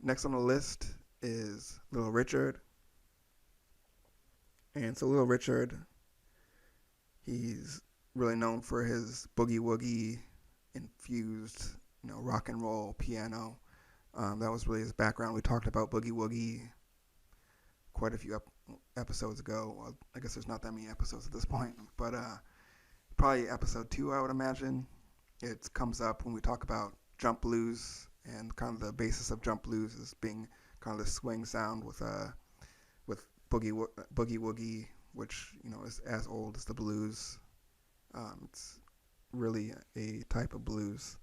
Next on the list is Little Richard. And so Little Richard, he's really known for his boogie woogie infused, rock and roll piano. That was really his background. We talked about boogie woogie quite a few episodes ago. Well, I guess there's not that many episodes at this point, but probably episode 2, I would imagine. It comes up when we talk about jump blues, and kind of the basis of jump blues is being kind of the swing sound with boogie woogie, which is as old as the blues. It's really a type of blues,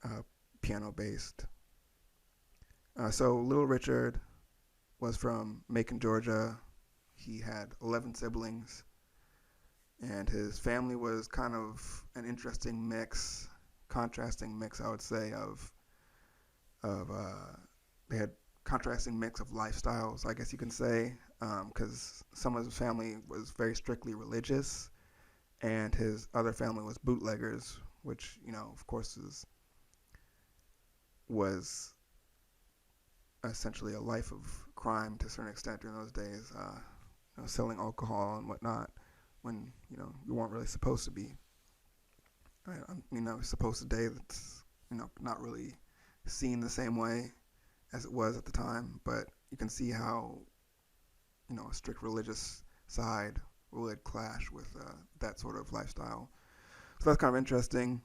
uh, piano based. So Little Richard was from Macon, Georgia. He had 11 siblings, and his family was kind of an interesting mix, contrasting mix, I would say, of they had contrasting mix of lifestyles, I guess you can say, because some of his family was very strictly religious, and his other family was bootleggers, which of course was essentially a life of crime to a certain extent during those days, selling alcohol and whatnot when you weren't really supposed to be. Supposed today that's not really seen the same way as it was at the time, but you can see how a strict religious side would clash with that sort of lifestyle. So that's kind of interesting.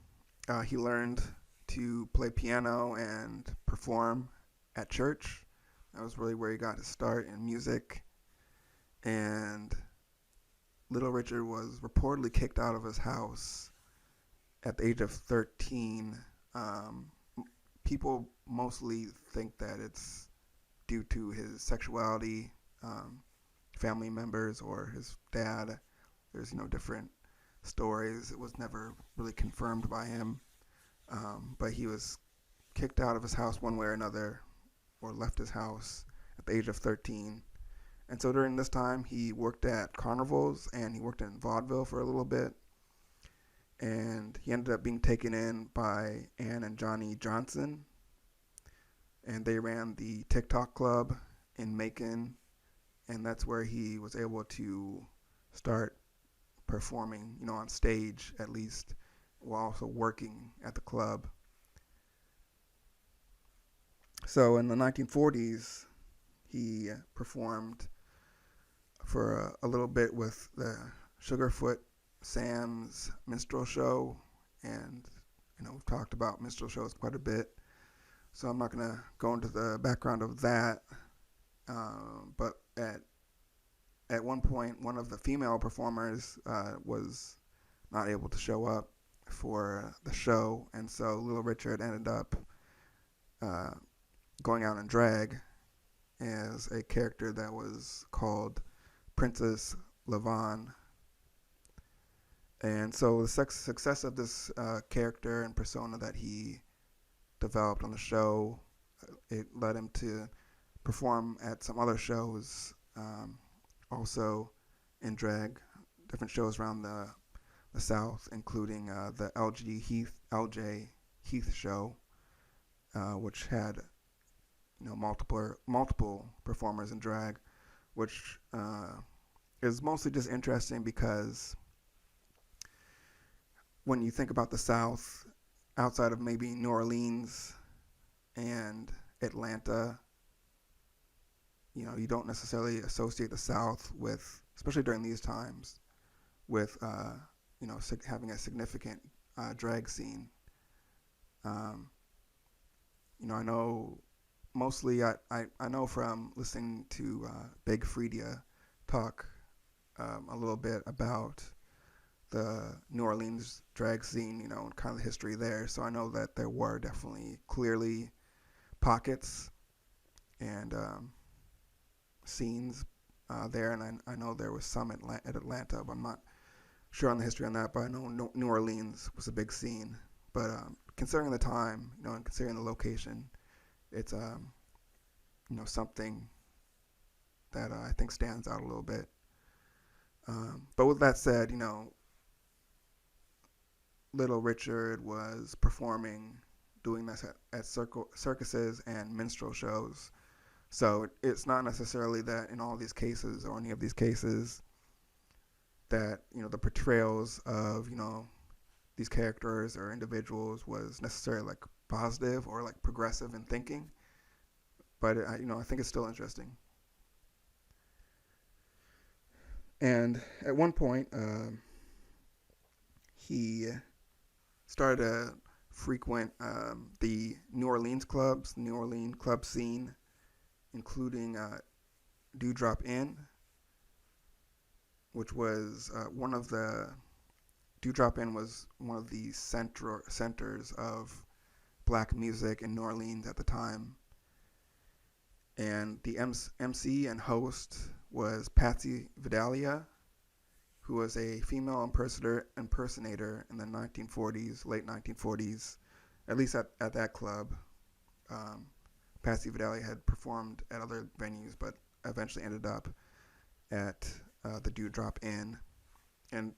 He learned to play piano and perform at church. That was really where he got his start in music. And Little Richard was reportedly kicked out of his house at the age of 13. Um, People mostly think that it's due to his sexuality, family members, or his dad. There's different stories. It was never really confirmed by him, but he was kicked out of his house one way or another, or left his house at the age of 13. And so during this time, he worked at carnivals and he worked in vaudeville for a little bit. And he ended up being taken in by Ann and Johnny Johnson. And they ran the TikTok Club in Macon. And that's where he was able to start performing, on stage at least, while also working at the club. So in the 1940s, he performed for a little bit with the Sugarfoot Sam's minstrel show, and we've talked about minstrel shows quite a bit, so I'm not going to go into the background of that. But at one point, one of the female performers was not able to show up for the show, and so Little Richard ended up uh, going out in drag as a character that was called Princess Levon. And so the success of this character and persona that he developed on the show, it led him to perform at some other shows, also in drag, different shows around the South, including the LJ Heath show, which had multiple performers in drag, which is mostly just interesting because when you think about the South, outside of maybe New Orleans and Atlanta, you don't necessarily associate the South with, especially during these times, with having a significant drag scene. Um, I know mostly I know from listening to Big Freedia talk a little bit about the New Orleans drag scene, and kind of the history there. So I know that there were definitely clearly pockets and scenes there, and I know there was some at Atlanta, but I'm not sure on the history on that. But I know New Orleans was a big scene. But considering the time, and considering the location, it's something that I think stands out a little bit. But with that said, Little Richard was performing doing this at circuses and minstrel shows. So it's not necessarily that in all these cases or any of these cases that the portrayals of these characters or individuals was necessarily like positive or like progressive in thinking, but I think it's still interesting. And at one point, he started to frequent the New Orleans clubs, the New Orleans club scene, including Dewdrop Inn, which was Dewdrop Inn was one of the centers of black music in New Orleans at the time. And the MC and host was Patsy Vidalia, who was a female impersonator in the 1940s, late 1940s, at least at that club. Patsy Vidalia had performed at other venues, but eventually ended up at the Dewdrop Inn. And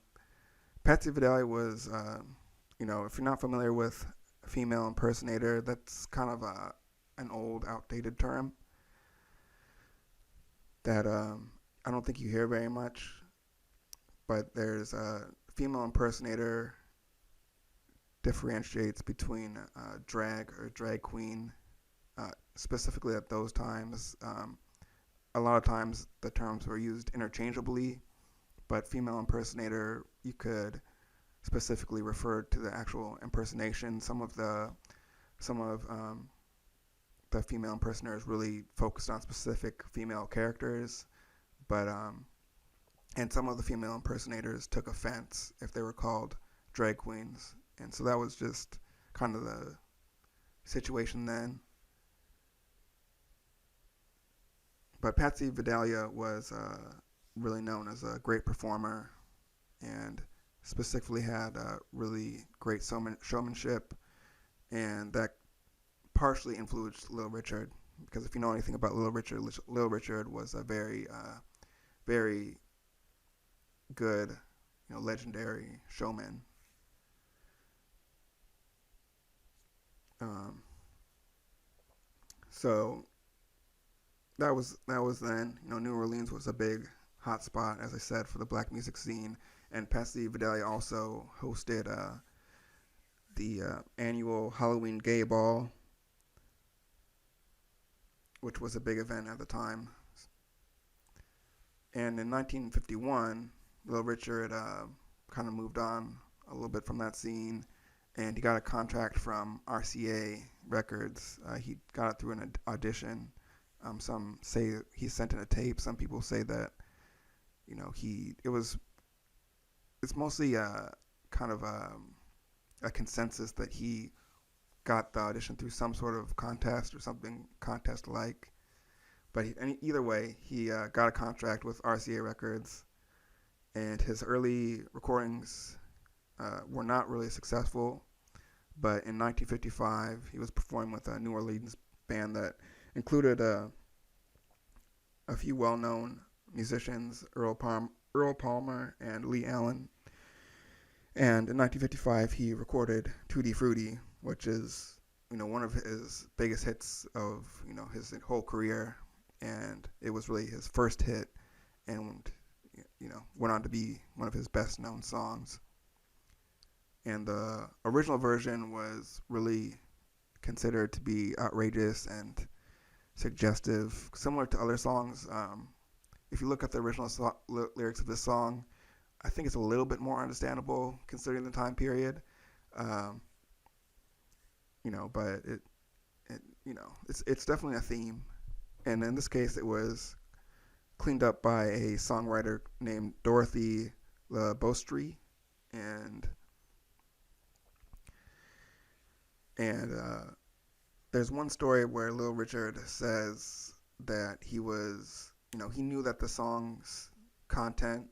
Patsy Vidalia was, if you're not familiar with a female impersonator, that's kind of an old, outdated term that I don't think you hear very much. But there's a female impersonator differentiates between drag or drag queen, specifically at those times. A lot of times the terms were used interchangeably, but female impersonator, you could specifically refer to the actual impersonation. Some of the female impersonators really focused on specific female characters, but and some of the female impersonators took offense if they were called drag queens, and so that was just kind of the situation then. But Patsy Vidalia was really known as a great performer, and specifically had really great showmanship, and that partially influenced Little Richard. Because if you know anything about Little Richard was a very, very good, legendary showman. So that was then. New Orleans was a big hot spot, as I said, for the black music scene, and Patsy Vidalia also hosted the annual Halloween Gay Ball, which was a big event at the time. And in 1951, Little Richard kind of moved on a little bit from that scene, and he got a contract from RCA Records. He got it through an audition. Some say he sent in a tape. Some people say that it's mostly kind of a consensus that he got the audition through some sort of contest or something contest-like. But either way, he got a contract with RCA Records, and his early recordings were not really successful. But in 1955, he was performing with a New Orleans band that included a few well-known musicians, Earl Palmer and Lee Allen. And in 1955, he recorded Tutti Frutti, which is, one of his biggest hits of, his whole career. And it was really his first hit, and, went on to be one of his best-known songs. And the original version was really considered to be outrageous and suggestive, similar to other songs. If you look at the original lyrics of this song, I think it's a little bit more understandable considering the time period. But it's definitely a theme. And in this case, it was cleaned up by a songwriter named Dorothy LeBoustrie, and there's one story where Little Richard says that he was, he knew that the song's content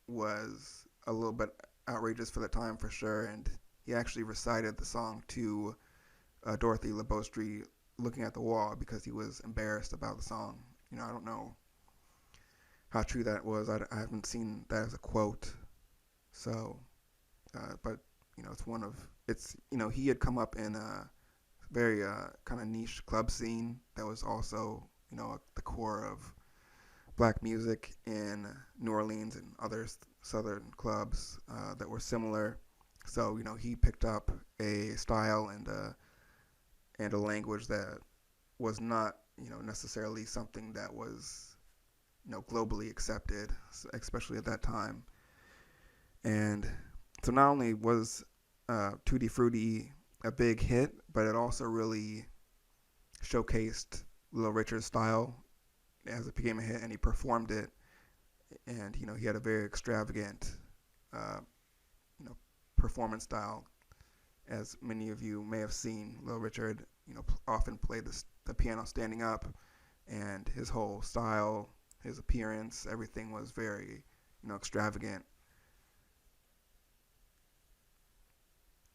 was a little bit outrageous for the time for sure, and he actually recited the song to Dorothy LeBoustrie looking at the wall because he was embarrassed about the song. I don't know how true that was. I haven't seen that as a quote. So, but it's he had come up in very kind of niche club scene that was also, at the core of black music in New Orleans and other southern clubs that were similar. So, he picked up a style and a language that was not, necessarily something that was, globally accepted, especially at that time. And so not only was Tutti Frutti a big hit, but it also really showcased Little Richard's style as it became a hit, and he performed it. And he had a very extravagant, uh, you know, performance style. As many of you may have seen, Little Richard, often played the piano standing up, and his whole style, his appearance, everything was very, extravagant.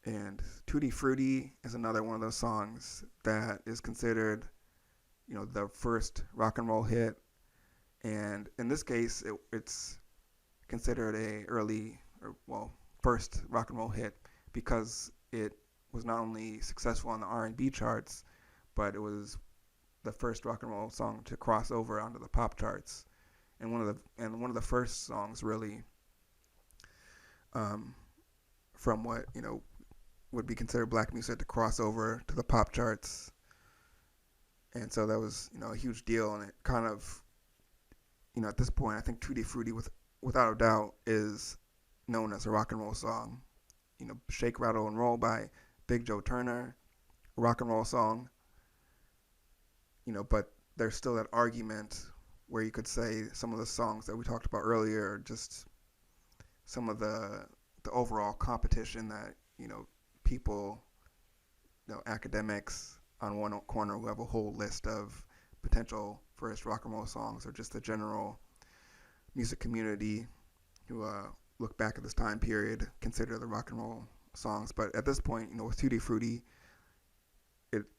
And Tutti Frutti is another one of those songs that is considered, the first rock and roll hit. And in this case, it's considered first rock and roll hit because it was not only successful on the R&B charts, but it was the first rock and roll song to cross over onto the pop charts, and one of the first songs really, from what would be considered black music to cross over to the pop charts. And so that was, a huge deal. And it kind of, at this point, I think Tutti Frutti, without a doubt, is known as a rock and roll song. Shake, Rattle, and Roll by Big Joe Turner, a rock and roll song. But there's still that argument where you could say some of the songs that we talked about earlier are just some of the overall competition that, people, academics on one corner who have a whole list of potential first rock and roll songs, or just the general music community who look back at this time period, consider the rock and roll songs. But at this point, with Tutti Frutti,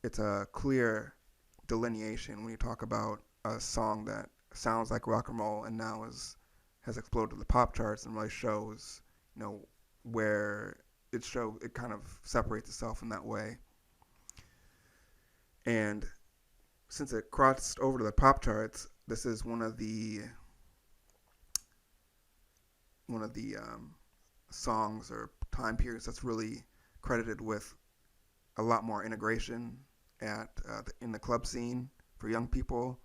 it's a clear delineation when you talk about a song that sounds like rock and roll and now has exploded to the pop charts, and really shows, where it kind of separates itself in that way. And since it crossed over to the pop charts, this is one of the songs or time periods that's really credited with a lot more integration in the club scene for young people.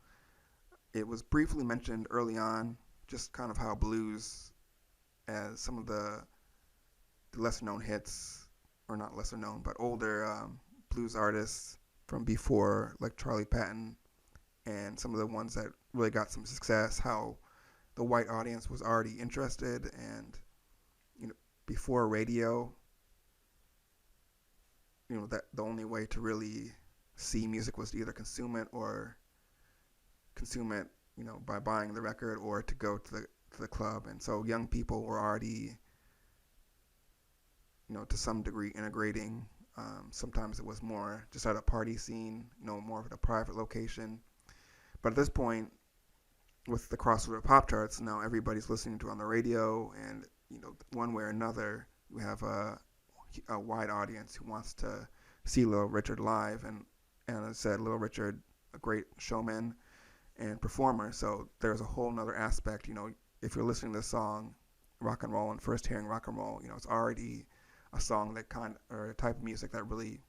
It was briefly mentioned early on, just kind of how blues, as some of the lesser known hits, or not lesser known, but older blues artists from before, like Charlie Patton, and some of the ones that really got some success, how the white audience was already interested. And before radio, that the only way to really see music was to either consume it by buying the record, or to go to the club. And so young people were already, to some degree integrating. Sometimes it was more just at a party scene, more of a private location. But at this point, with the crossover pop charts, now everybody's listening to it on the radio, and one way or another, we have a wide audience who wants to see Little Richard live. And as I said, Little Richard, a great showman and performer. So there's a whole nother aspect. If you're listening to the song rock and roll and first hearing rock and roll, it's already a song or a type of music that really,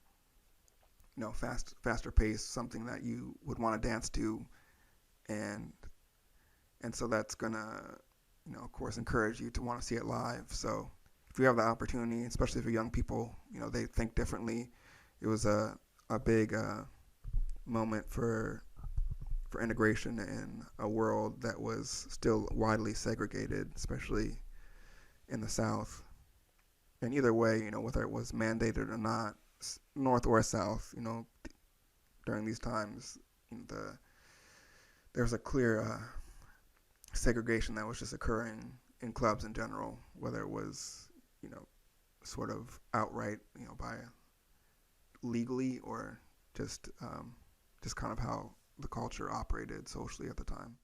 faster paced, something that you would want to dance to. And so that's gonna, of course, encourage you to want to see it live. So if you have the opportunity, especially for young people, they think differently. It was a big moment for integration in a world that was still widely segregated, especially in the South. And either way, whether it was mandated or not, North or South, during these times, there was a clear segregation that was just occurring in clubs in general, whether it was, sort of outright, by legally, or just kind of how the culture operated socially at the time.